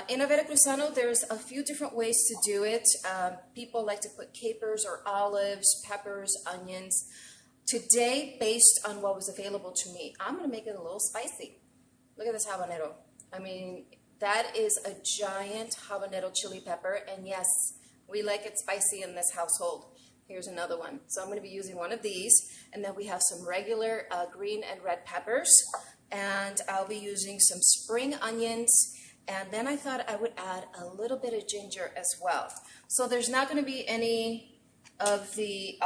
In a veracruzano, there's a few different ways to do it. People like to put capers or olives, peppers, onions. Today, based on what was available to me, I'm going to make it a little spicy. Look at this habanero. I mean, that is a giant habanero chili pepper, and yes, we like it spicy in this household. Here's another one. So I'm going to be using one of these, and then we have some regular green and red peppers, and I'll be using some spring onions, and then I thought I would add a little bit of ginger as well. So there's not going to be any of the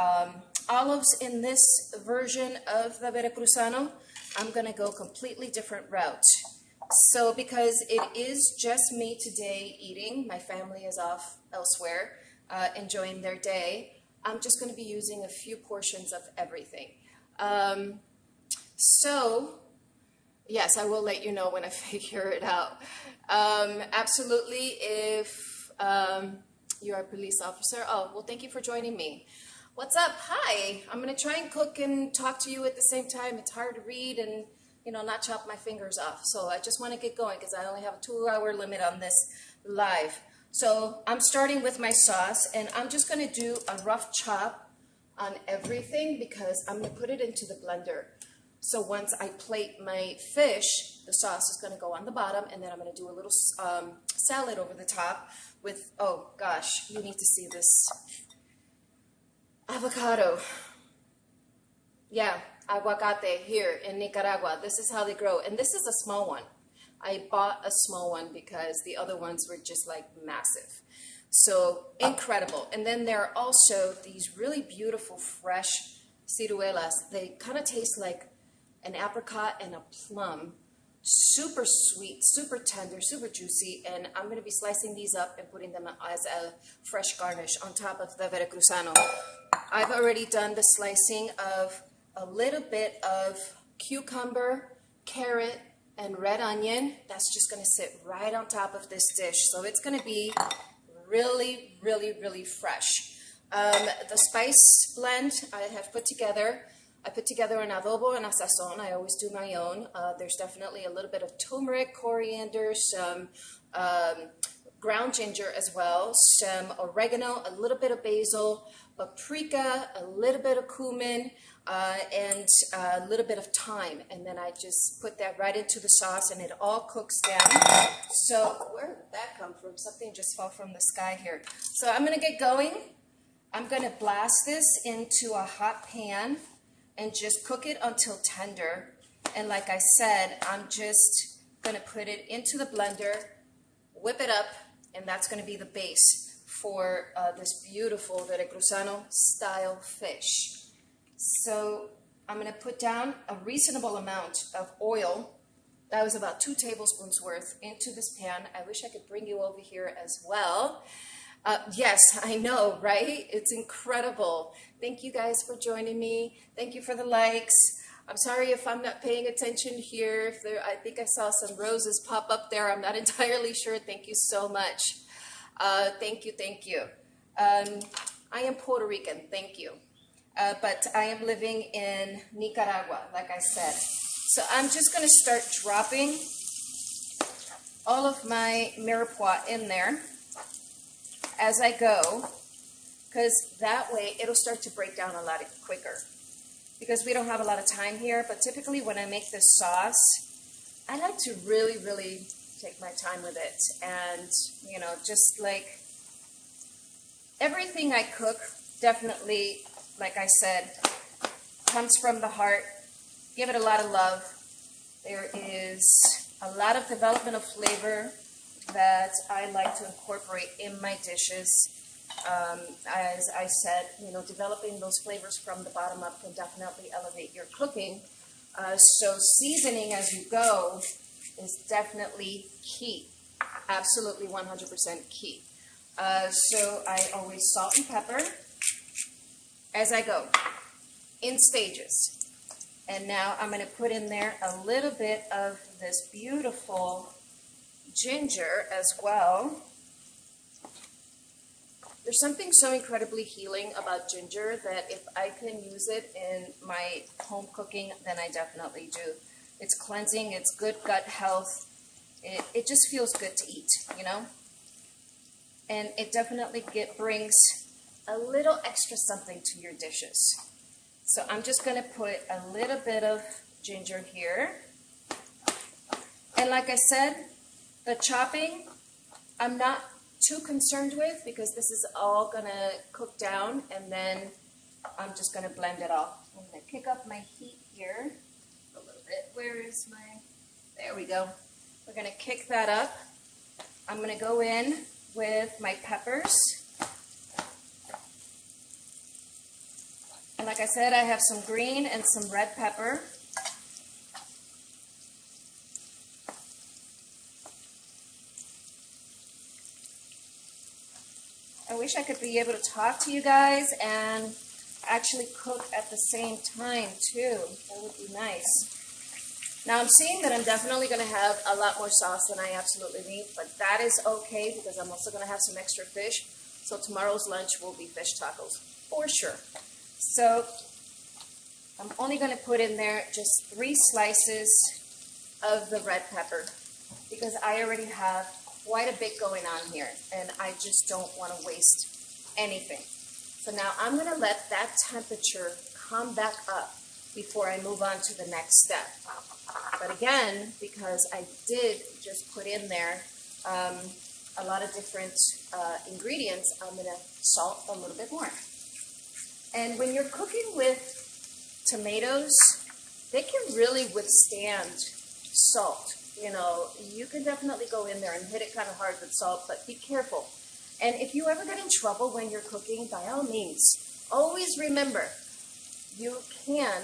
olives in this version of the veracruzano. I'm going to go completely different route. So because it is just me today eating, my family is off elsewhere enjoying their day, I'm just going to be using a few portions of everything. So, yes, I will let you know when I figure it out. Absolutely, if you're a police officer, oh, well, thank you for joining me. What's up? Hi. I'm going to try and cook and talk to you at the same time. It's hard to read and, you know, not chop my fingers off. So I just want to get going because I only have a 2-hour limit on this live. So I'm starting with my sauce, and I'm just going to do a rough chop on everything because I'm going to put it into the blender. So once I plate my fish, the sauce is going to go on the bottom, and then I'm going to do a little salad over the top with, oh gosh, you need to see this avocado. Yeah, aguacate here in Nicaragua. This is how they grow, and this is a small one. I bought a small one because the other ones were just like massive. So incredible. And then there are also these really beautiful fresh ciruelas. They kind of taste like an apricot and a plum. Super sweet, super tender, super juicy. And I'm going to be slicing these up and putting them as a fresh garnish on top of the veracruzano. I've already done the slicing of a little bit of cucumber, carrot, and red onion. That's just going to sit right on top of this dish. So it's going to be really, really, really fresh. The spice blend I have put together. I put together an adobo and a sazon. I always do my own. There's definitely a little bit of turmeric, coriander, some ground ginger as well, some oregano, a little bit of basil, paprika, a little bit of cumin, and a little bit of thyme. And then I just put that right into the sauce, and it all cooks down. So where did that come from? Something just fell from the sky here. So I'm going to get going. I'm going to blast this into a hot pan and just cook it until tender. And like I said, I'm just going to put it into the blender, whip it up, and that's going to be the base for this beautiful veracruzano style fish. So I'm going to put down a reasonable amount of oil. That was about 2 tablespoons worth into this pan. I wish I could bring you over here as well. Yes, I know, right? It's incredible. Thank you guys for joining me. Thank you for the likes. I'm sorry if I'm not paying attention here. I think I saw some roses pop up there. I'm not entirely sure. Thank you so much. Thank you, thank you. I am Puerto Rican, thank you. But I am living in Nicaragua, like I said. So I'm just going to start dropping all of my mirepoix in there as I go, because that way it'll start to break down a lot quicker. Because we don't have a lot of time here, but typically when I make this sauce, I like to really, really take my time with it. And, you know, just like everything I cook, definitely, like I said, comes from the heart. Give it a lot of love. There is a lot of development of flavor that I like to incorporate in my dishes. As I said, you know, developing those flavors from the bottom up can definitely elevate your cooking. So seasoning as you go is definitely key. Absolutely 100% key. So I always salt and pepper as I go in stages. And now I'm going to put in there a little bit of this beautiful ginger as well. There's something so incredibly healing about ginger that if I can use it in my home cooking, then I definitely do. It's cleansing, it's good gut health, It just feels good to eat, you know? And it definitely brings a little extra something to your dishes. So I'm just gonna put a little bit of ginger here. And like I said, the chopping, I'm not too concerned with because this is all gonna cook down and then I'm just gonna blend it all. I'm gonna kick up my heat here a little bit. Where is my, there we go. We're gonna kick that up. I'm gonna go in with my peppers. And like I said, I have some green and some red pepper. I wish I could be able to talk to you guys and actually cook at the same time too. That would be nice. Now I'm seeing that I'm definitely going to have a lot more sauce than I absolutely need, but that is okay because I'm also going to have some extra fish. So tomorrow's lunch will be fish tacos for sure. So I'm only going to put in there just 3 slices of the red pepper because I already have quite a bit going on here and I just don't want to waste anything. So now I'm going to let that temperature come back up before I move on to the next step. But again, because I did just put in there a lot of different ingredients, I'm going to salt a little bit more. And when you're cooking with tomatoes, they can really withstand salt. You know, you can definitely go in there and hit it kind of hard with salt, but be careful. And if you ever get in trouble when you're cooking, by all means, always remember, you can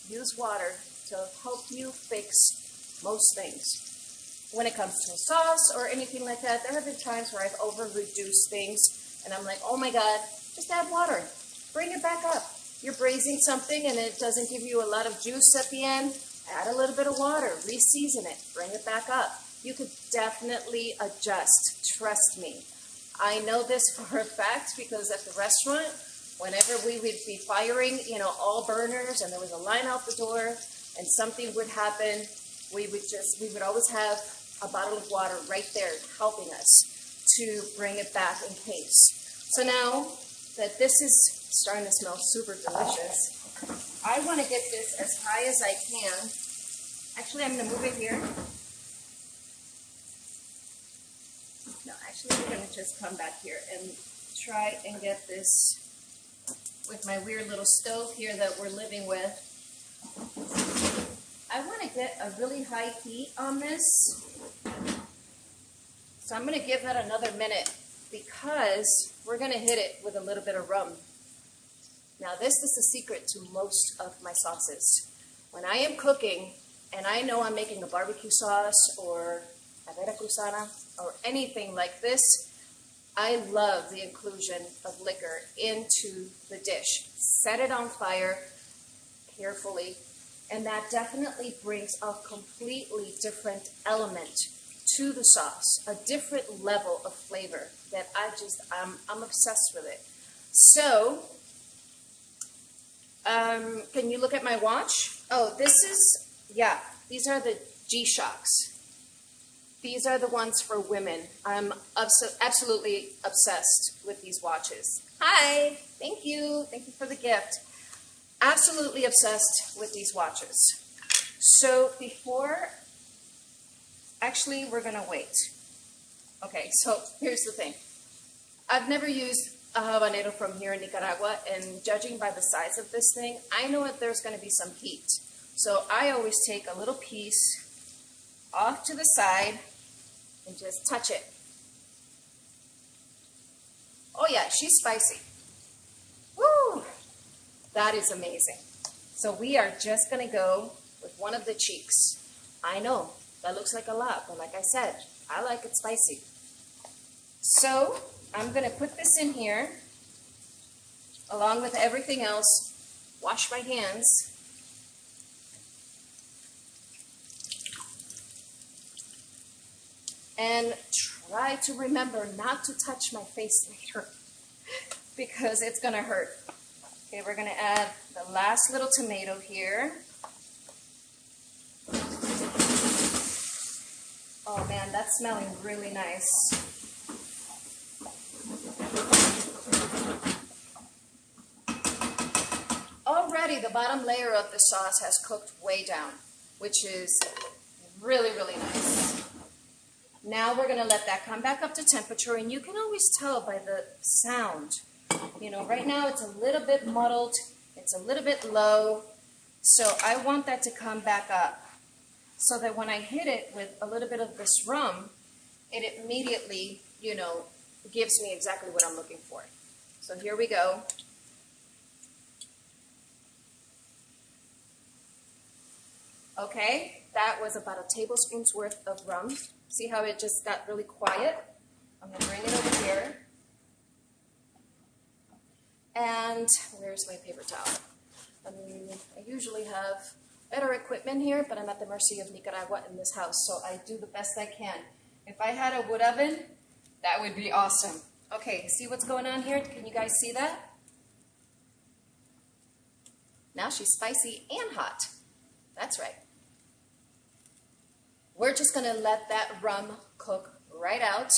use water to help you fix most things. When it comes to sauce or anything like that, there have been times where I've over-reduced things, and I'm like, oh my God, just add water. Bring it back up. You're braising something and it doesn't give you a lot of juice at the end. Add a little bit of water, re-season it, bring it back up. You could definitely adjust, trust me. I know this for a fact because at the restaurant, whenever we would be firing, you know, all burners and there was a line out the door and something would happen, we would always have a bottle of water right there helping us to bring it back in case. So now that this is starting to smell super delicious, I want to get this as high as I can. Actually, I'm going to move it here. No, actually, we're going to just come back here and try and get this with my weird little stove here that we're living with. I want to get a really high heat on this. So I'm going to give that another minute because we're going to hit it with a little bit of rum. Now this is the secret to most of my sauces. When I am cooking and I know I'm making a barbecue sauce or a veracruzana or anything like this, I love the inclusion of liquor into the dish. Set it on fire carefully, and that definitely brings a completely different element to the sauce, a different level of flavor that I'm obsessed with it. So, can you look at my watch? Oh, this is, yeah, these are the G-Shocks. These are the ones for women. I'm absolutely obsessed with these watches. Hi, thank you for the gift. Absolutely obsessed with these watches. So actually we're gonna wait. Okay, so here's the thing. I've never used a habanero from here in Nicaragua, and judging by the size of this thing, I know that there's gonna be some heat. So I always take a little piece off to the side and just touch it. Oh yeah, she's spicy. Woo! That is amazing. So we are just gonna go with one of the cheeks. I know, that looks like a lot, but like I said, I like it spicy. So I'm gonna put this in here, along with everything else. Wash my hands. And try to remember not to touch my face later because it's gonna hurt. Okay, we're gonna add the last little tomato here. Oh man, that's smelling really nice. Already the bottom layer of the sauce has cooked way down, which is really, really nice. Now we're gonna let that come back up to temperature, and you can always tell by the sound. You know, right now it's a little bit muddled, it's a little bit low, so I want that to come back up so that when I hit it with a little bit of this rum, it immediately, you know, gives me exactly what I'm looking for. So here we go. Okay, that was about a tablespoon's worth of rum. See how it just got really quiet? I'm gonna bring it over here. And where's my paper towel? I usually have better equipment here, but I'm at the mercy of Nicaragua in this house, so I do the best I can. If I had a wood oven, that would be awesome. Okay, see what's going on here? Can you guys see that? Now she's spicy and hot. That's right. We're just gonna let that rum cook right out,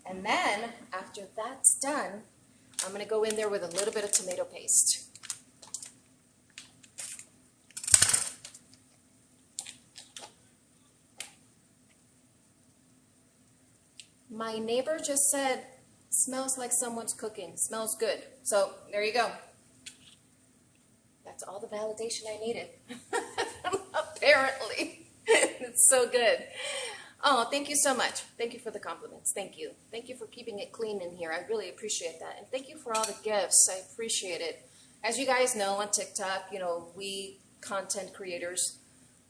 and then after that's done, I'm gonna go in there with a little bit of tomato paste. My neighbor just said, smells like someone's cooking, smells good. So there you go. That's all the validation I needed. Apparently. It's so good. Oh, thank you so much. Thank you for the compliments. Thank you. Thank you for keeping it clean in here. I really appreciate that. And thank you for all the gifts. I appreciate it. As you guys know on TikTok, you know, we content creators,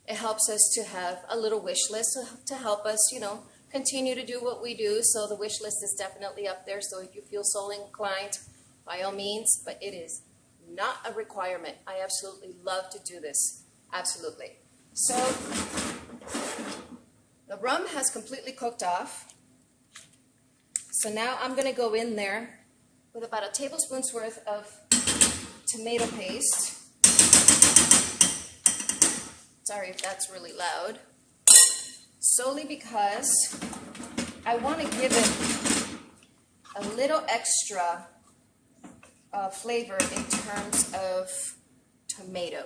it helps us to have a little wish list to help us, you know, continue to do what we do. So the wish list is definitely up there. So if you feel so inclined, by all means, but it is not a requirement. I absolutely love to do this. Absolutely. So the rum has completely cooked off. So now I'm going to go in there with about a tablespoon's worth of tomato paste. Sorry if that's really loud. Solely because I want to give it a little extra flavor in terms of tomato.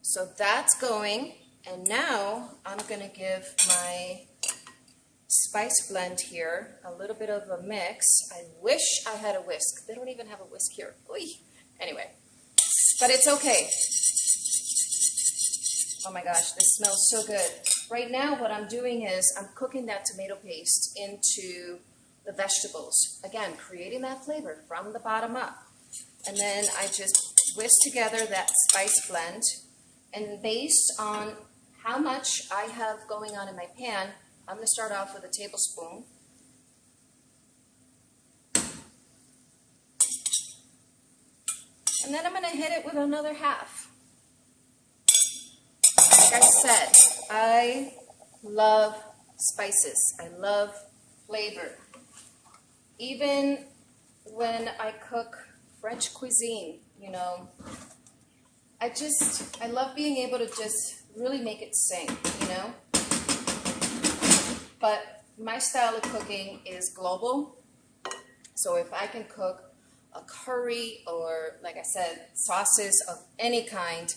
So that's going, and now I'm going to give my spice blend here a little bit of a mix. I wish I had a whisk. They don't even have a whisk here. Oy. Anyway, but it's okay. Oh my gosh, this smells so good. Right now what I'm doing is I'm cooking that tomato paste into the vegetables. Again, creating that flavor from the bottom up. And then I just whisk together that spice blend. And based on how much I have going on in my pan, I'm going to start off with a tablespoon. And then I'm going to hit it with another half. Like I said, I love spices. I love flavor. Even when I cook French cuisine, you know, I love being able to just really make it sing, you know. But my style of cooking is global. So if I can cook a curry or, like I said, sauces of any kind,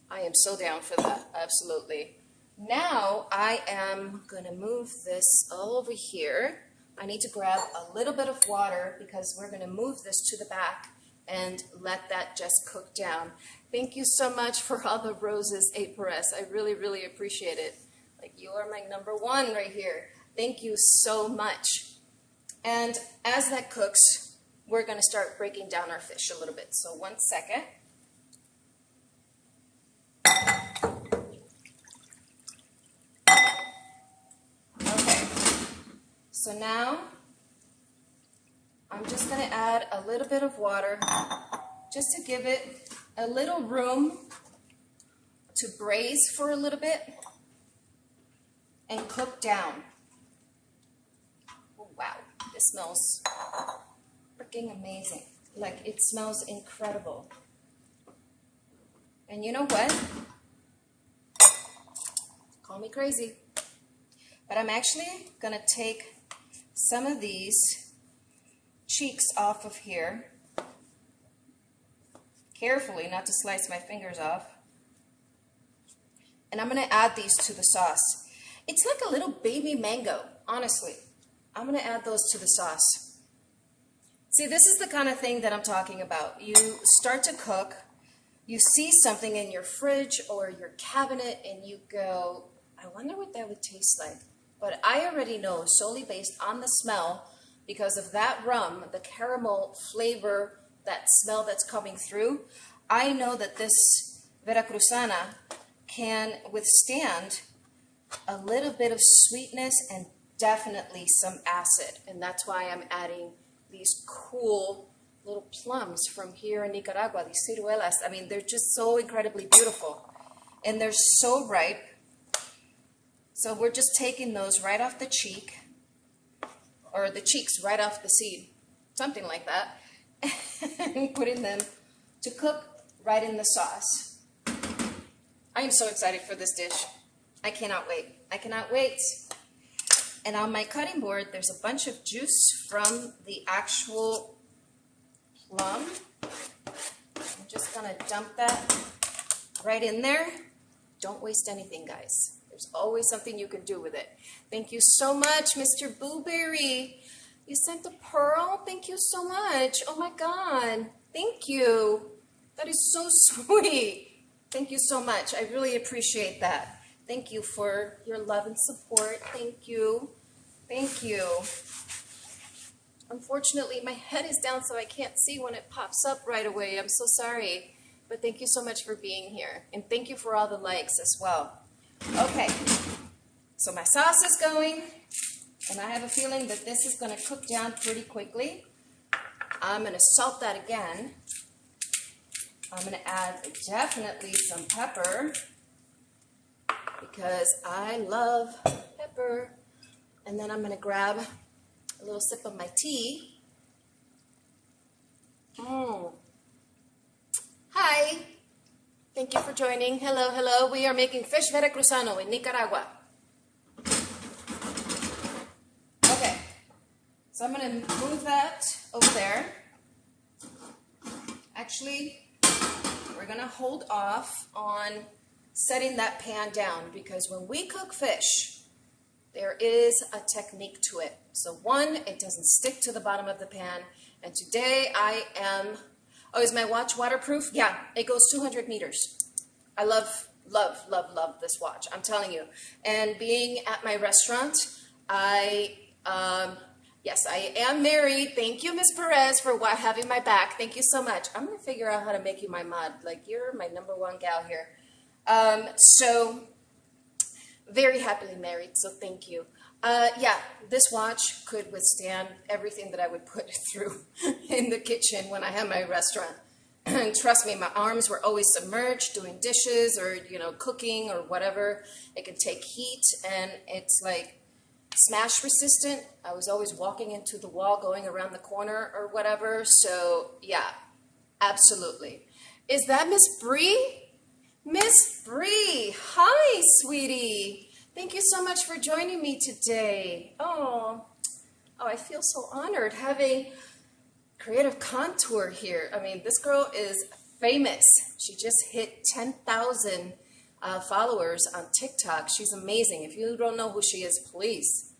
I am so down for that, absolutely. Now I am going to move this all over here. I need to grab a little bit of water because we're going to move this to the back and let that just cook down. Thank you so much for all the roses, A4S. I really, really appreciate it. Like, you are my number one right here. Thank you so much. And as that cooks, we're going to start breaking down our fish a little bit. So 1 second. Okay. So now I'm just going to add a little bit of water just to give it a little room to braise for a little bit and cook down. Oh, wow, this smells freaking amazing. Like, it smells incredible. And you know what? Call me crazy. But I'm actually gonna take some of these cheeks off of here. Carefully, not to slice my fingers off. And I'm gonna add these to the sauce. It's like a little baby mango, honestly. I'm gonna add those to the sauce. See, this is the kind of thing that I'm talking about. You start to cook, you see something in your fridge or your cabinet, and you go, I wonder what that would taste like. But I already know, solely based on the smell, because of that rum, the caramel flavor, that smell that's coming through, I know that this Veracruzana can withstand a little bit of sweetness and definitely some acid. And that's why I'm adding these cool little plums from here in Nicaragua, these ciruelas. I mean, they're just so incredibly beautiful. And they're so ripe. So we're just taking those right off the cheek, or the cheeks right off the seed, something like that, and putting them to cook right in the sauce. I am so excited for this dish. I cannot wait. I cannot wait. And on my cutting board, there's a bunch of juice from the actual plum. I'm just gonna dump that right in there. Don't waste anything, guys. There's always something you can do with it. Thank you so much, Mr. Blueberry. You sent the pearl? Thank you so much. Oh my God. Thank you. That is so sweet. Thank you so much. I really appreciate that. Thank you for your love and support. Thank you. Thank you. Unfortunately, my head is down so I can't see when it pops up right away. I'm so sorry. But thank you so much for being here. And thank you for all the likes as well. Okay, so my sauce is going, and I have a feeling that this is going to cook down pretty quickly. I'm going to salt that again. I'm going to add definitely some pepper, because I love pepper. And then I'm going to grab a little sip of my tea. Hi. Thank you for joining. Hello, hello. We are making fish veracruzano in Nicaragua. Okay, so I'm going to move that over there. Actually, we're going to hold off on setting that pan down, because when we cook fish, there is a technique to it. So one, it doesn't stick to the bottom of the pan. And today I am... Oh, is my watch waterproof? Yeah, it goes 200 meters. I love, love, love, love this watch. I'm telling you. And being at my restaurant, yes, I am married. Thank you, Ms. Perez, for having my back. Thank you so much. I'm going to figure out how to make you my mod. Like, you're my #1 gal here. So, very happily married, so thank you. Yeah, this watch could withstand everything that I would put through in the kitchen when I had my restaurant. And trust me, my arms were always submerged doing dishes or, you know, cooking or whatever. It can take heat, and it's like smash resistant. I was always walking into the wall, going around the corner or whatever. So, yeah, absolutely. Is that Miss Bree? Miss Bree, hi, sweetie. Thank you so much for joining me today. Oh, I feel so honored having Creative Contour here. I mean, this girl is famous. She just hit 10,000 followers on TikTok. She's amazing. If you don't know who she is, please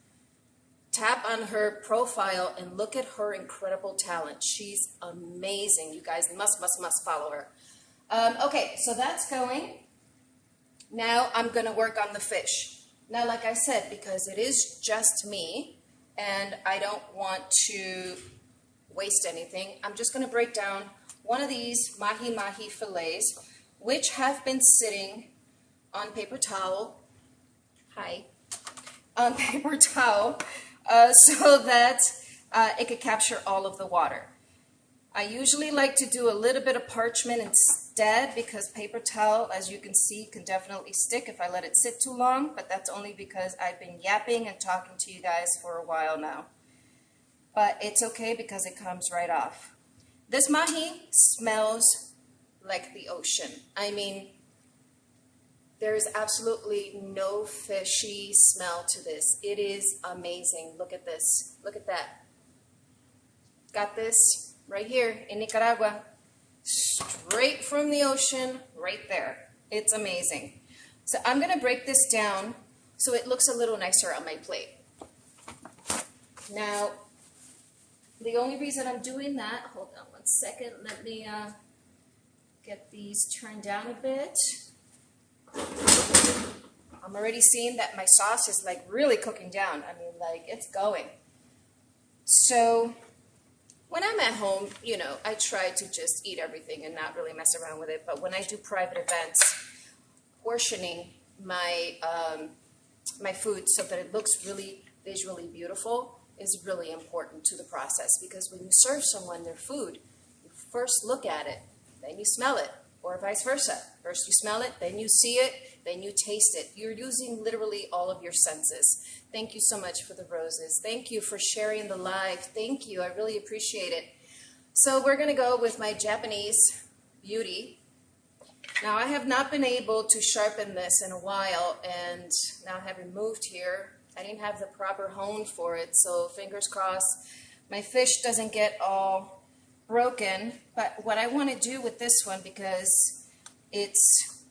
tap on her profile and look at her incredible talent. She's amazing. You guys must follow her. Okay, so that's going. Now I'm going to work on the fish. Now, like I said, because it is just me and I don't want to waste anything, I'm just going to break down one of these mahi fillets, which have been sitting on paper towel. On paper towel, so that it could capture all of the water. I usually like to do a little bit of parchment instead, because paper towel, as you can see, can definitely stick if I let it sit too long, but that's only because I've been yapping and talking to you guys for a while now. But it's okay because it comes right off. This mahi smells like the ocean. I mean, There is absolutely no fishy smell to this. It is amazing. Look at this. Look at that. Got this right here in Nicaragua. Straight from the ocean, right there. It's amazing. So I'm going to break this down so it looks a little nicer on my plate. Now, the only reason I'm doing that, hold on one second, let me get these turned down a bit. I'm already seeing that my sauce is like really cooking down. I mean, like it's going. So when I'm at home, you know, I try to just eat everything and not really mess around with it. But when I do private events, portioning my my food so that it looks really visually beautiful is really important to the process, because when you serve someone their food, you first look at it, then you smell it, or vice versa. First you smell it, then you see it, then you taste it. You're using literally all of your senses. Thank you so much for the roses. Thank you for sharing the live. Thank you. I really appreciate it. So we're going to go with my Japanese beauty. Now, I have not been able to sharpen this in a while, and now having moved here, I didn't have the proper hone for it, so fingers crossed my fish doesn't get all broken. But what I want to do with this one, because it's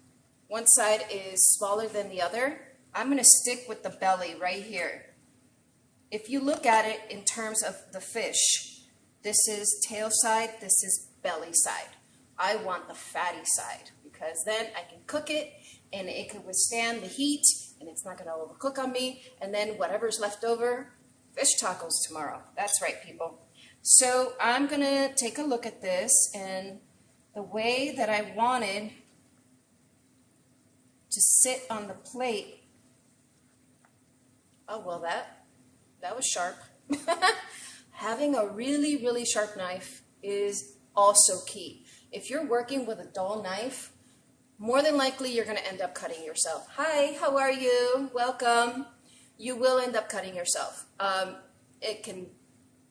one side is smaller than the other, I'm going to stick with the belly right here. If you look at it in terms of the fish, this is tail side, this is belly side. I want the fatty side, because then I can cook it and it can withstand the heat and it's not going to overcook on me. And then whatever's left over, fish tacos tomorrow. That's right, people. So I'm going to take a look at this, and the way that I wanted to sit on the plate. Oh, well, that was sharp. Having a really, really sharp knife is also key. If you're working with a dull knife, more than likely you're going to end up cutting yourself. Hi, how are you? Welcome. You will end up cutting yourself. It can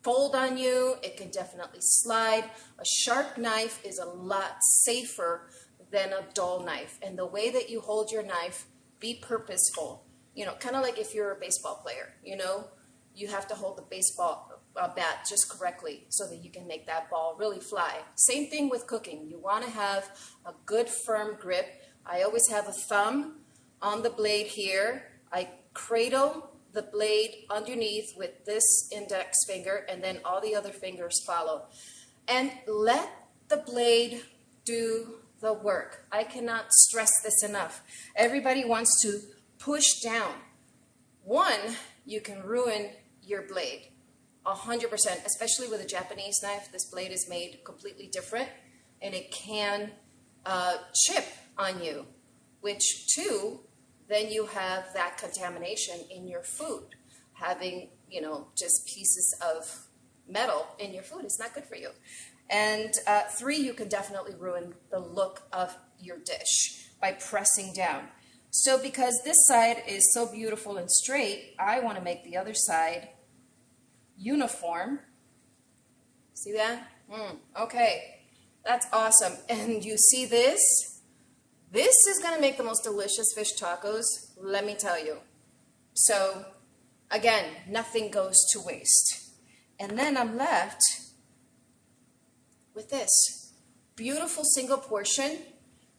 fold on you. It can definitely slide. A sharp knife is a lot safer than a dull knife. And the way that you hold your knife, be purposeful. You know, kind of like if you're a baseball player, you know, you have to hold the baseball bat just correctly so that you can make that ball really fly. Same thing with cooking. You want to have a good firm grip. I always have a thumb on the blade here. I cradle the blade underneath with this index finger, and then all the other fingers follow. And let the blade do the work. I cannot stress this enough. Everybody wants to push down. One, you can ruin your blade 100%, especially with a Japanese knife. This blade is made completely different, and it can chip on you, which two, then you have that contamination in your food. Having, you know, just pieces of metal in your food is not good for you. And three, you can definitely ruin the look of your dish by pressing down. So because this side is so beautiful and straight, I want to make the other side uniform. See that? Okay, that's awesome. And you see this? This is going to make the most delicious fish tacos, let me tell you. So again, nothing goes to waste. And then I'm left with this beautiful single portion.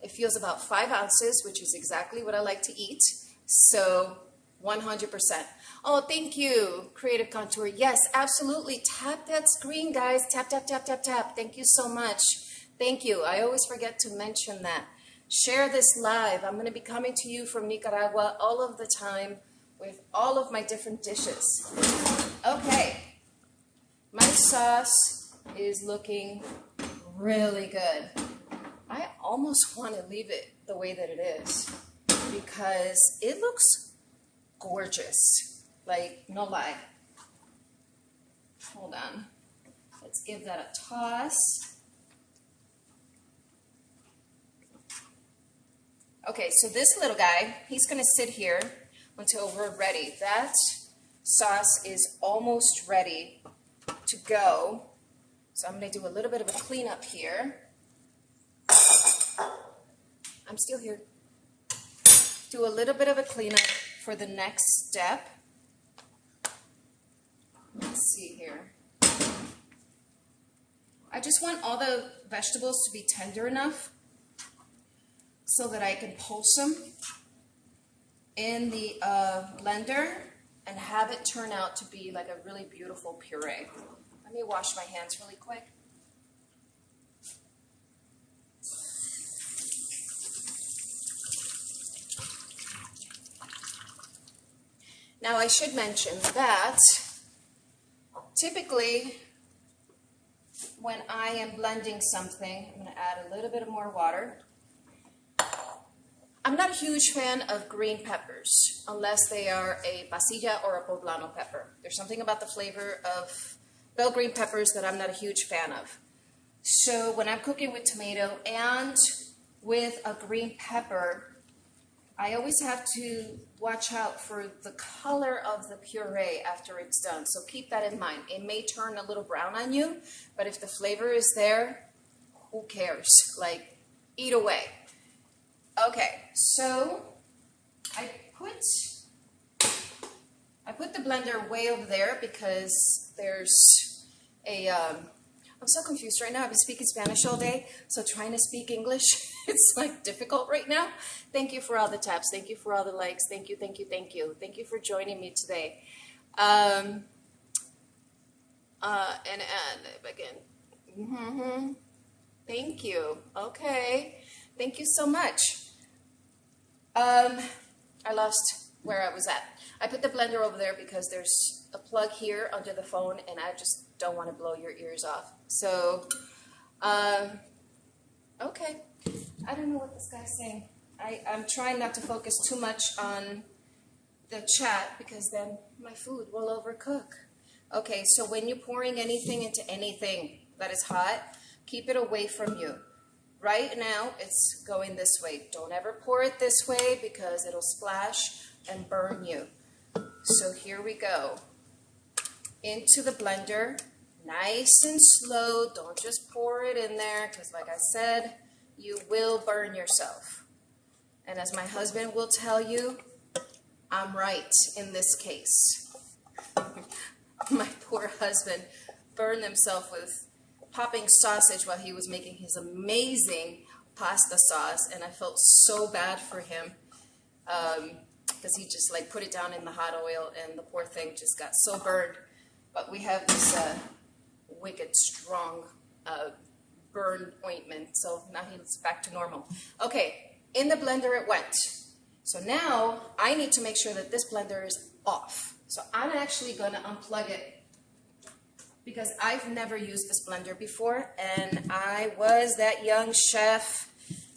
It feels about 5 ounces, which is exactly what I like to eat. So 100%. Oh, thank you, Creative Contour. Yes, absolutely. Tap that screen, guys. Tap, tap, tap, tap, tap. Thank you so much. Thank you. I always forget to mention that. Share this live. I'm going to be coming to you from Nicaragua all of the time with all of my different dishes. Okay. My sauce is looking really good. I almost want to leave it the way that it is because it looks gorgeous. Like, no lie. Hold on. Let's give that a toss. Okay, so this little guy, he's going to sit here until we're ready. That sauce is almost ready to go. So I'm going to do a little bit of a cleanup here. I'm still here. do a little bit of a cleanup for the next step. Let's see here. I just want all the vegetables to be tender enough so that I can pulse them in the blender and have it turn out to be like a really beautiful puree. Let me wash my hands really quick. Now I should mention that typically when I am blending something, I'm going to add a little bit of more water. I'm not a huge fan of green peppers unless they are a pasilla or a poblano pepper. There's something about the flavor of bell green peppers that I'm not a huge fan of. So when I'm cooking with tomato and with a green pepper, I always have to watch out for the color of the puree after it's done. So keep that in mind. It may turn a little brown on you, but if the flavor is there, who cares? Like, eat away. Okay, so I put the blender way over there because there's a, I'm so confused right now. I've been speaking Spanish all day, so trying to speak English, it's like difficult right now. Thank you for all the taps. Thank you for all the likes. Thank you, thank you, thank you. Thank you for joining me today. And again, thank you. Okay, thank you so much. I lost where I was at. I put the blender over there because there's a plug here under the phone and I just don't want to blow your ears off. So, okay. I don't know what this guy's saying. I'm trying not to focus too much on the chat because then my food will overcook. Okay, so when you're pouring anything into anything that is hot, keep it away from you. Right now, it's going this way. Don't ever pour it this way because it'll splash and burn you. So here we go. Into the blender, nice and slow. Don't just pour it in there because like I said, you will burn yourself. And as my husband will tell you, I'm right in this case. My poor husband burned himself with popping sausage while he was making his amazing pasta sauce, and I felt so bad for him because he just like put it down in the hot oil and the poor thing just got so burned. But we have this wicked strong burn ointment, so now he's back to normal. Okay, in the blender it went. So now I need to make sure that this blender is off. So I'm actually going to unplug it because I've never used this blender before, and I was that young chef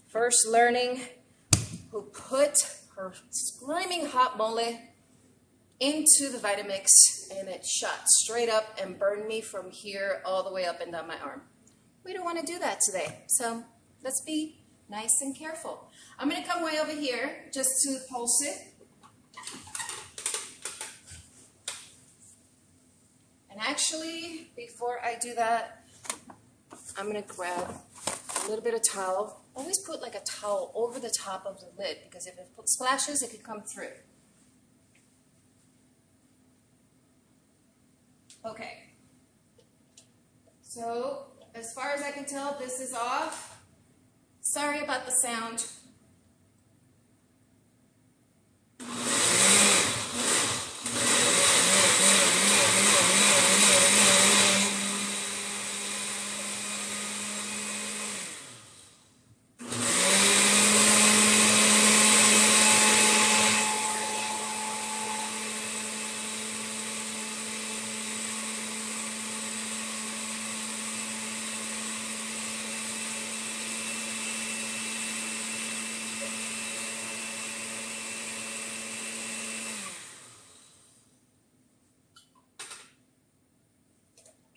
first learning who put her screaming hot mole into the Vitamix, and it shot straight up and burned me from here all the way up and down my arm. We don't want to do that today, so let's be nice and careful. I'm going to come way over here just to pulse it. And actually, before I do that, I'm going to grab a little bit of towel. Always put like a towel over the top of the lid because if it splashes, it can come through. Okay. So, as far as I can tell, this is off. Sorry about the sound.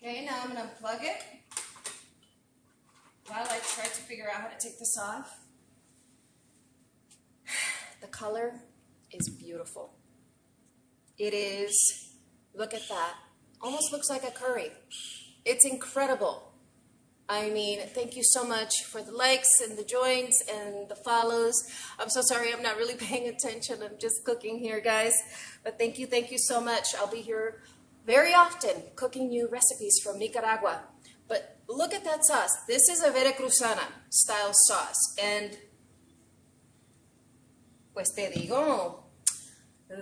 Okay, now I'm going to unplug it while I try to figure out how to take this off. The color is beautiful. It is, look at that, almost looks like a curry. It's incredible. I mean, thank you so much for the likes and the joins and the follows. I'm so sorry I'm not really paying attention. I'm just cooking here, guys. But thank you so much. I'll be here very often cooking new recipes from Nicaragua. But look at that sauce. This is a veracruzana style sauce. And pues te digo,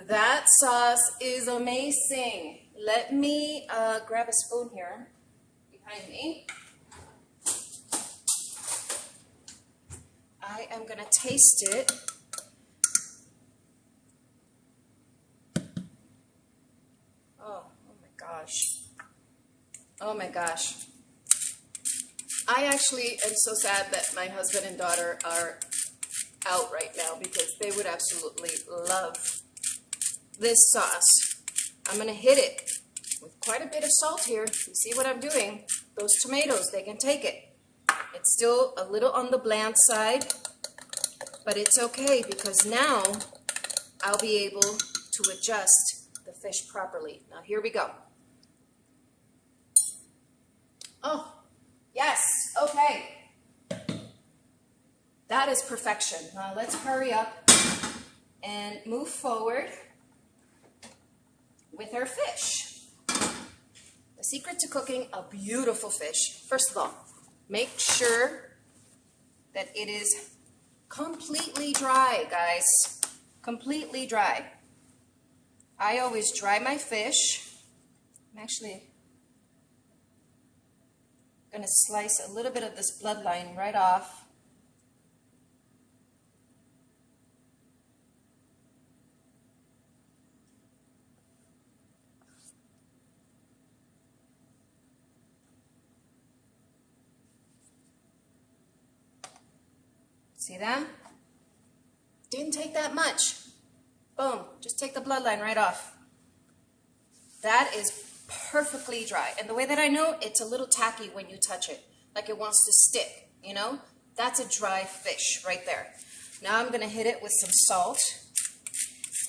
that sauce is amazing. Let me grab a spoon here behind me. I am going to taste it. Oh my gosh. Oh my gosh. I actually am so sad that my husband and daughter are out right now because they would absolutely love this sauce. I'm going to hit it with quite a bit of salt here. You see what I'm doing? Those tomatoes, they can take it. It's still a little on the bland side, but it's okay because now I'll be able to adjust the fish properly. Now here we go. Oh, yes, okay. That is perfection. Now let's hurry up and move forward with our fish. The secret to cooking a beautiful fish, first of all, make sure that it is completely dry, guys. Completely dry. I always dry my fish. I'm actually going to slice a little bit of this bloodline right off. See that? Didn't take that much. Boom, just take the bloodline right off. That is perfectly dry. And the way that I know, it's a little tacky when you touch it, like it wants to stick, you know? That's a dry fish right there. Now I'm gonna hit it with some salt,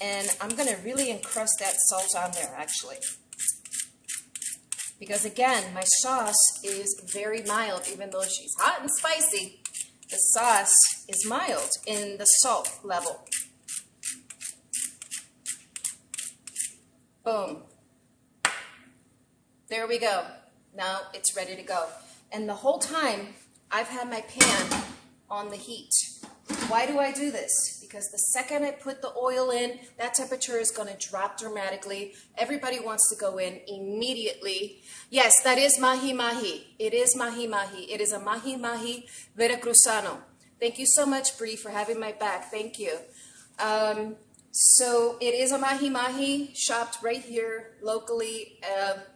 and I'm gonna really encrust that salt on there, actually. Because again, my sauce is very mild, even though she's hot and spicy. The sauce is mild in the salt level. Boom. There we go. Now it's ready to go. And the whole time, I've had my pan on the heat. Why do I do this? Because the second I put the oil in, that temperature is going to drop dramatically. Everybody wants to go in immediately. Yes, that is Mahi Mahi. It is Mahi Mahi. It is a Mahi Mahi Veracruzano. Thank you so much, Bree, for having my back. Thank you. So it is a Mahi Mahi shopped right here locally,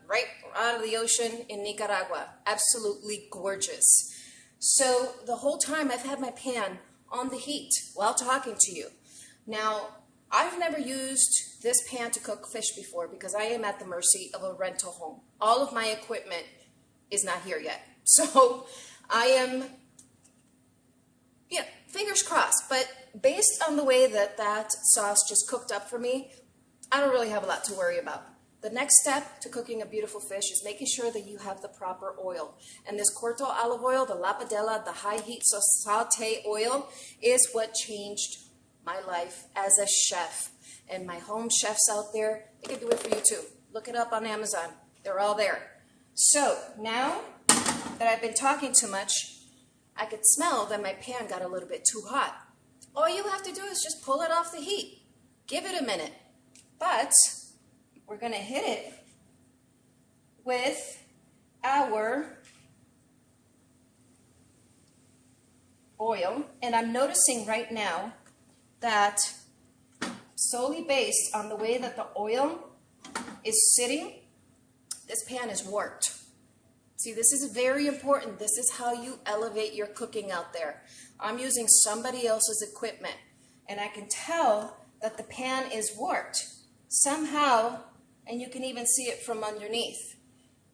right out of the ocean in Nicaragua. Absolutely gorgeous. So the whole time I've had my pan on the heat while talking to you. Now, I've never used this pan to cook fish before because I am at the mercy of a rental home. All of my equipment is not here yet. So I am, fingers crossed. But based on the way that that sauce just cooked up for me, I don't really have a lot to worry about. The next step to cooking a beautiful fish is making sure that you have the proper oil. And this Corto olive oil, the La Padella, the high heat saute oil is what changed my life as a chef. And my home chefs out there, they can do it for you too. Look it up on Amazon. They're all there. So now that I've been talking too much, I could smell that my pan got a little bit too hot. All you have to do is just pull it off the heat. Give it a minute. But we're going to hit it with our oil. And I'm noticing right now that solely based on the way that the oil is sitting, this pan is warped. See, this is very important. This is how you elevate your cooking out there. I'm using somebody else's equipment, and I can tell that the pan is warped. Somehow, and you can even see it from underneath,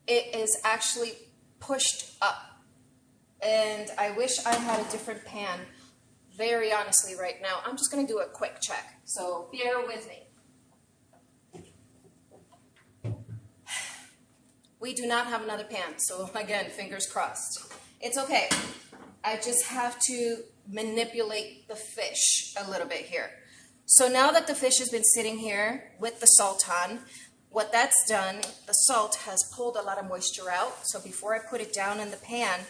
it is actually pushed up. And I wish I had a different pan, very honestly, right now. I'm just going to do a quick check, so bear with me. We do not have another pan, so again, fingers crossed. It's okay. I just have to manipulate the fish a little bit here. So now that the fish has been sitting here with the salt on, what that's done, the salt has pulled a lot of moisture out. So before I put it down in the pan,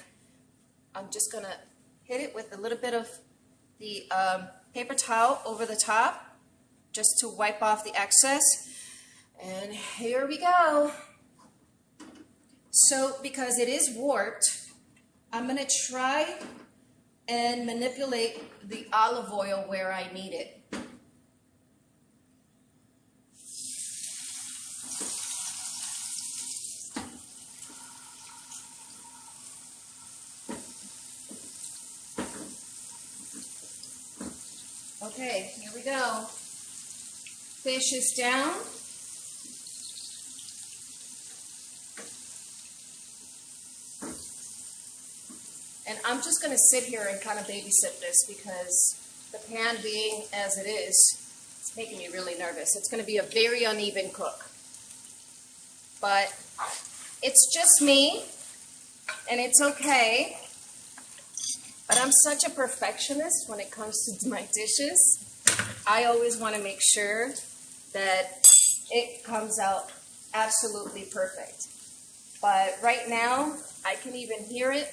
I'm just gonna hit it with a little bit of the paper towel over the top, just to wipe off the excess. And here we go. So because it is warped, I'm gonna try and manipulate the olive oil where I need it. Okay, here we go. Fish is down. And I'm just going to sit here and kind of babysit this because the pan being as it is, it's making me really nervous. It's going to be a very uneven cook. But it's just me, and it's okay. But I'm such a perfectionist when it comes to my dishes. I always want to make sure that it comes out absolutely perfect. But right now, I can even hear it.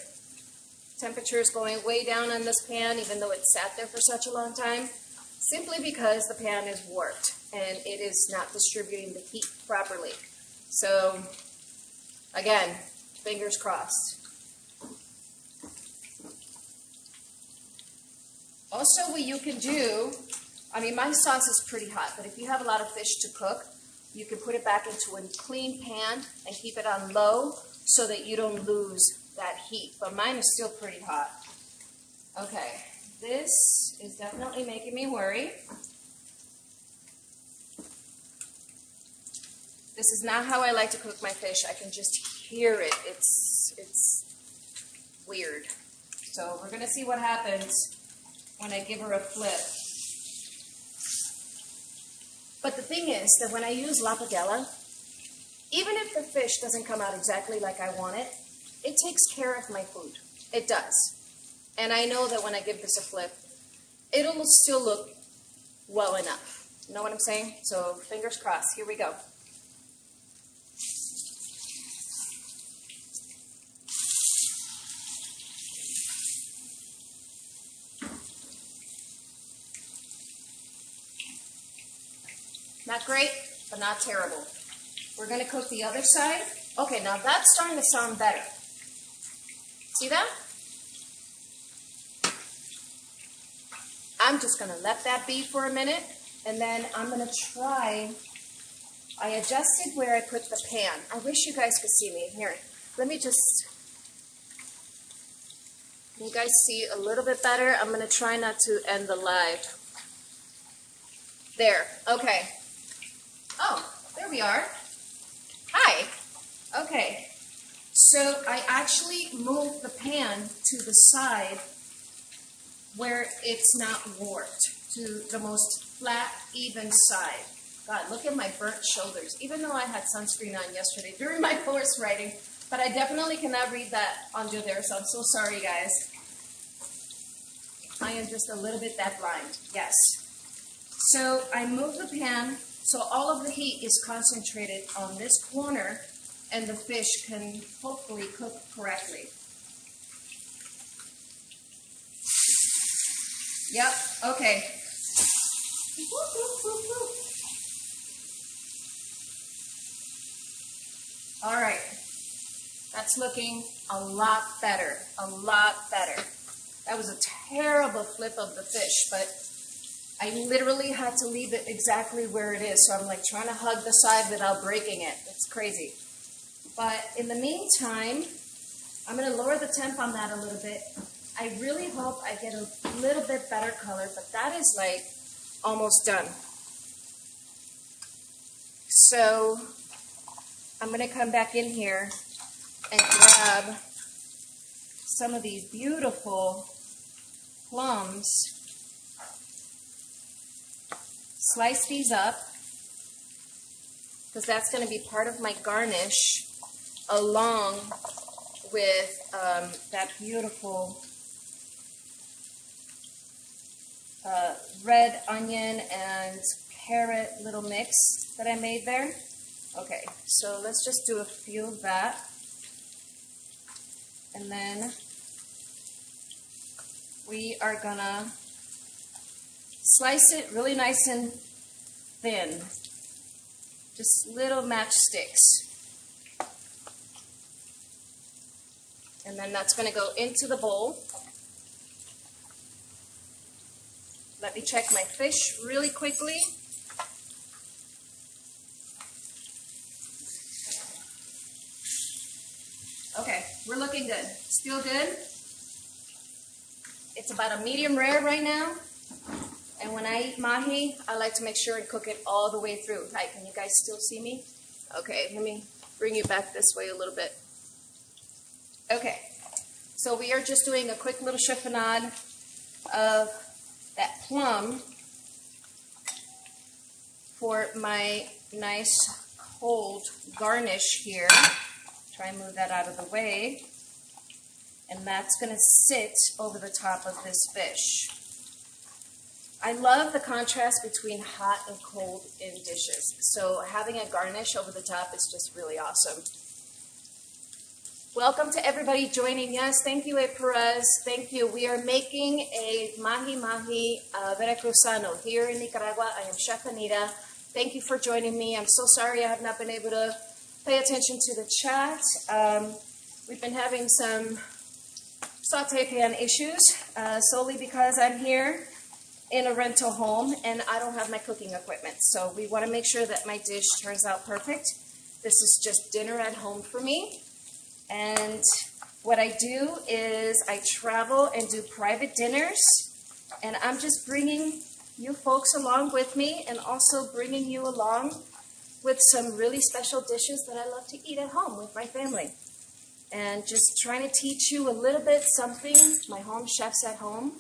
Temperature is going way down on this pan, even though it sat there for such a long time, simply because the pan is warped and it is not distributing the heat properly. So, again, fingers crossed. Also, what you can do, I mean, my sauce is pretty hot, but if you have a lot of fish to cook, you can put it back into a clean pan and keep it on low so that you don't lose that heat. But mine is still pretty hot. Okay, this is definitely making me worry. This is not how I like to cook my fish. I can just hear it. It's weird. So we're gonna see what happens when I give her a flip. But the thing is that when I use La Padella, even if the fish doesn't come out exactly like I want it, it takes care of my food. It does. And I know that when I give this a flip, it'll still look well enough. You know what I'm saying? So fingers crossed. Here we go. Not great, but not terrible. We're going to cook the other side. Okay, now that's starting to sound better. See that? I'm just going to let that be for a minute, and then I'm going to try. I adjusted where I put the pan. I wish you guys could see me. Here, let me just, can you guys see a little bit better? I'm going to try not to end the live. There, okay. Oh, there we are. Hi. Okay. So I actually moved the pan to the side where it's not warped, to the most flat, even side. God, look at my burnt shoulders, even though I had sunscreen on yesterday during my course writing, but I definitely cannot read that under there, so I'm so sorry, guys. I am just a little bit that blind, yes. So I moved the pan so all of the heat is concentrated on this corner and the fish can hopefully cook correctly. Yep, okay. All right, that's looking a lot better, a lot better. That was a terrible flip of the fish, but I literally had to leave it exactly where it is, so I'm like trying to hug the side without breaking it. It's crazy. But in the meantime, I'm going to lower the temp on that a little bit. I really hope I get a little bit better color, but that is like almost done. So I'm going to come back in here and grab some of these beautiful plums. Slice these up, because that's going to be part of my garnish along with that beautiful red onion and carrot little mix that I made there. Okay, so let's just do a few of that. And then we are gonna slice it really nice and thin. Just little matchsticks. And then that's gonna go into the bowl. Let me check my fish really quickly. Okay, we're looking good. Still good. It's about a medium rare right now. And when I eat mahi, I like to make sure and cook it all the way through. Hi, can you guys still see me? Okay, let me bring you back this way a little bit. Okay, so we are just doing a quick little chiffonade of that plum for my nice cold garnish here. Try and move that out of the way. And that's going to sit over the top of this fish. I love the contrast between hot and cold in dishes. So having a garnish over the top is just really awesome. Welcome to everybody joining us. Thank you, Perez. Thank you. We are making a mahi veracruzano here in Nicaragua. I am Chef Anita. Thank you for joining me. I'm so sorry I have not been able to pay attention to the chat. We've been having some saute pan issues solely because I'm here in a rental home and I don't have my cooking equipment. So we want to make sure that my dish turns out perfect. This is just dinner at home for me. And what I do is I travel and do private dinners, and I'm just bringing you folks along with me and also bringing you along with some really special dishes that I love to eat at home with my family. And just trying to teach you a little bit something, my home chefs at home,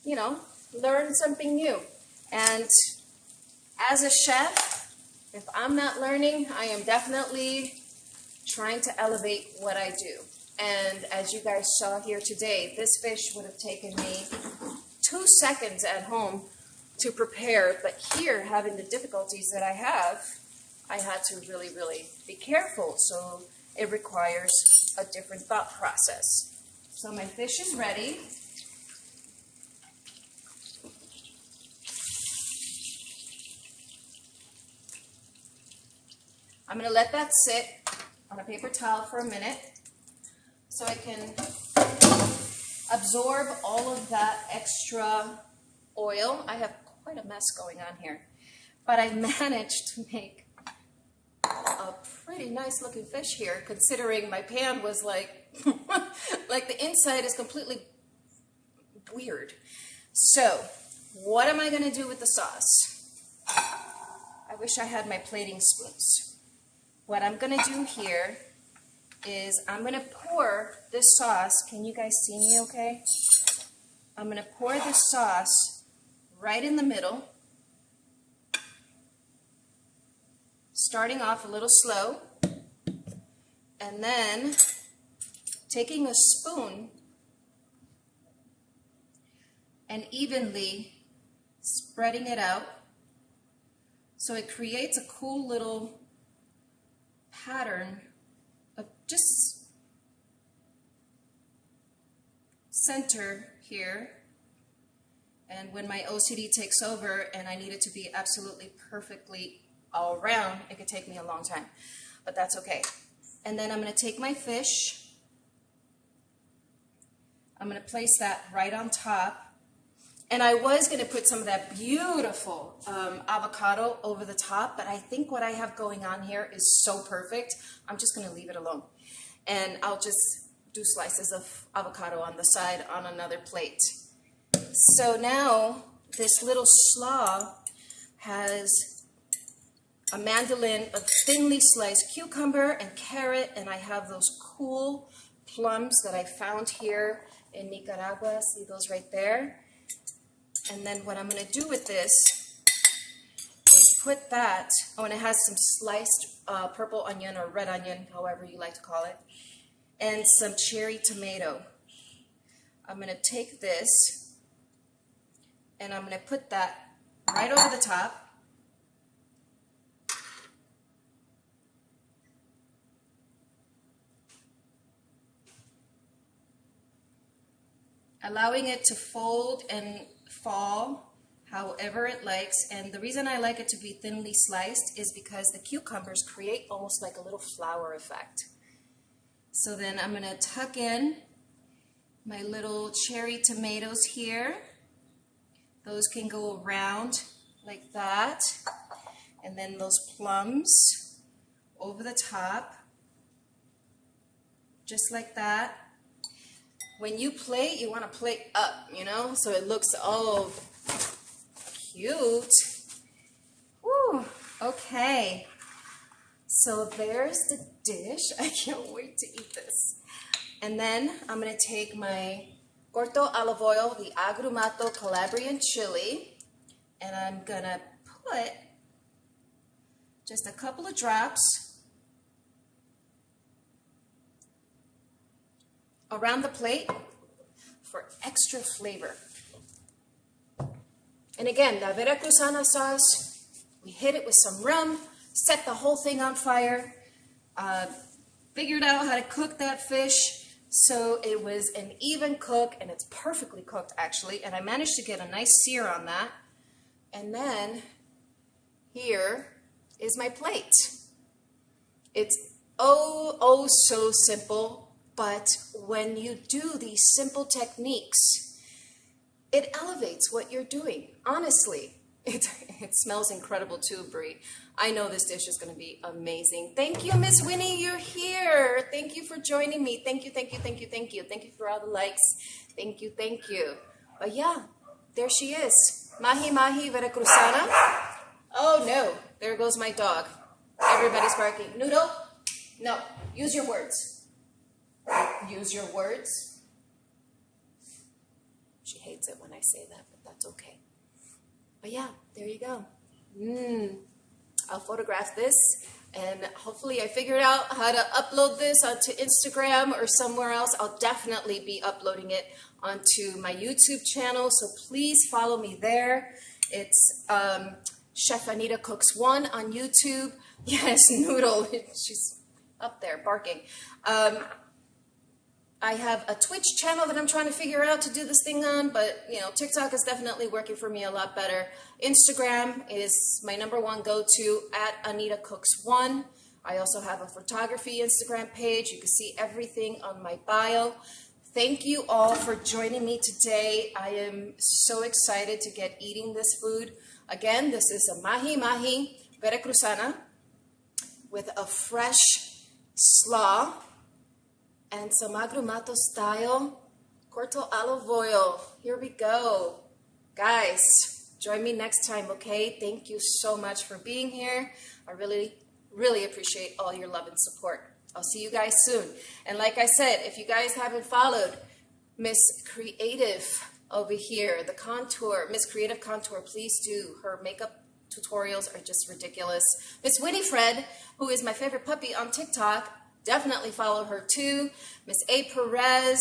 you know, learn something new. And as a chef, if I'm not learning, I am definitely trying to elevate what I do. And as you guys saw here today, this fish would have taken me 2 seconds at home to prepare, but here, having the difficulties that I had to really, really be careful. So it requires a different thought process. So my fish is ready. I'm going to let that sit on a paper towel for a minute so I can absorb all of that extra oil. I have quite a mess going on here, but I managed to make a pretty nice looking fish here, considering my pan was like, like the inside is completely weird. So what am I going to do with the sauce? I wish I had my plating spoons. What I'm going to do here is I'm going to pour this sauce. Can you guys see me okay? I'm going to pour this sauce right in the middle, starting off a little slow, and then taking a spoon and evenly spreading it out so it creates a cool little pattern of just center here. And when my OCD takes over and I need it to be absolutely perfectly all around, it could take me a long time, but that's okay. And then I'm going to take my fish, I'm going to place that right on top. And I was going to put some of that beautiful avocado over the top, but I think what I have going on here is so perfect, I'm just going to leave it alone. And I'll just do slices of avocado on the side on another plate. So now this little slaw has a mandolin, a thinly sliced cucumber and carrot, and I have those cool plums that I found here in Nicaragua. See those right there? And then what I'm going to do with this is put that, oh, and it has some sliced purple onion or red onion, however you like to call it. and some cherry tomato. I'm going to take this and I'm going to put that right over the top. Allowing it to fold and fall however it likes. And the reason I like it to be thinly sliced is because the cucumbers create almost like a little flower effect. So then I'm going to tuck in my little cherry tomatoes here. Those can go around like that. And then those plums over the top, just like that. When you plate, you want to plate up, you know, so it looks all cute. Woo, okay. So there's the dish. I can't wait to eat this. And then I'm going to take my corto olive oil, the agrumato Calabrian chili, and I'm going to put just a couple of drops around the plate for extra flavor. And again, the Veracruzana sauce, we hit it with some rum, set the whole thing on fire, figured out how to cook that fish so it was an even cook, and it's perfectly cooked actually, and I managed to get a nice sear on that. And then here is my plate. It's oh so simple, but when you do these simple techniques, it elevates what you're doing. Honestly, it smells incredible too, Brie. I know this dish is going to be amazing. Thank you, Miss Winnie, you're here. Thank you for joining me. Thank you, thank you, thank you, thank you. Thank you for all the likes. Thank you, thank you. But yeah, there she is. Mahi Mahi Veracruzana. Oh no, there goes my dog. Everybody's barking. Noodle? No, use your words. Use your words. She hates it when I say that, but that's okay. But yeah, there you go. I'll photograph this, and hopefully I figured out how to upload this onto Instagram or somewhere else. I'll definitely be uploading it onto my YouTube channel, so please follow me there. It's Chef Anita Cooks 1 on YouTube. Yes, Noodle, she's up there barking. I have a Twitch channel that I'm trying to figure out to do this thing on, but you know, TikTok is definitely working for me a lot better. Instagram is my #1 go-to at Anita Cooks 1. I also have a photography Instagram page. You can see everything on my bio. Thank you all for joining me today. I am so excited to get eating this food. Again, this is a Mahi Mahi Veracruzana with a fresh slaw and some agrumato style corto olive oil. Here we go. Guys, join me next time, okay? Thank you so much for being here. I really, really appreciate all your love and support. I'll see you guys soon. And like I said, if you guys haven't followed Miss Creative over here, the contour, Miss Creative Contour, please do. Her makeup tutorials are just ridiculous. Miss Winifred, who is my favorite puppy on TikTok, definitely follow her too. Miss A. Perez,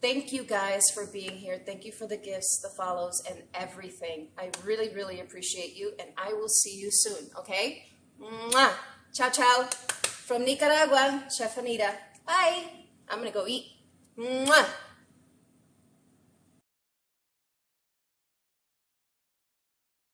thank you guys for being here. Thank you for the gifts, the follows, and everything. I really, really appreciate you, and I will see you soon, okay? Mwah. Ciao, ciao. From Nicaragua, Chef Anita. Bye. I'm going to go eat. Mwah.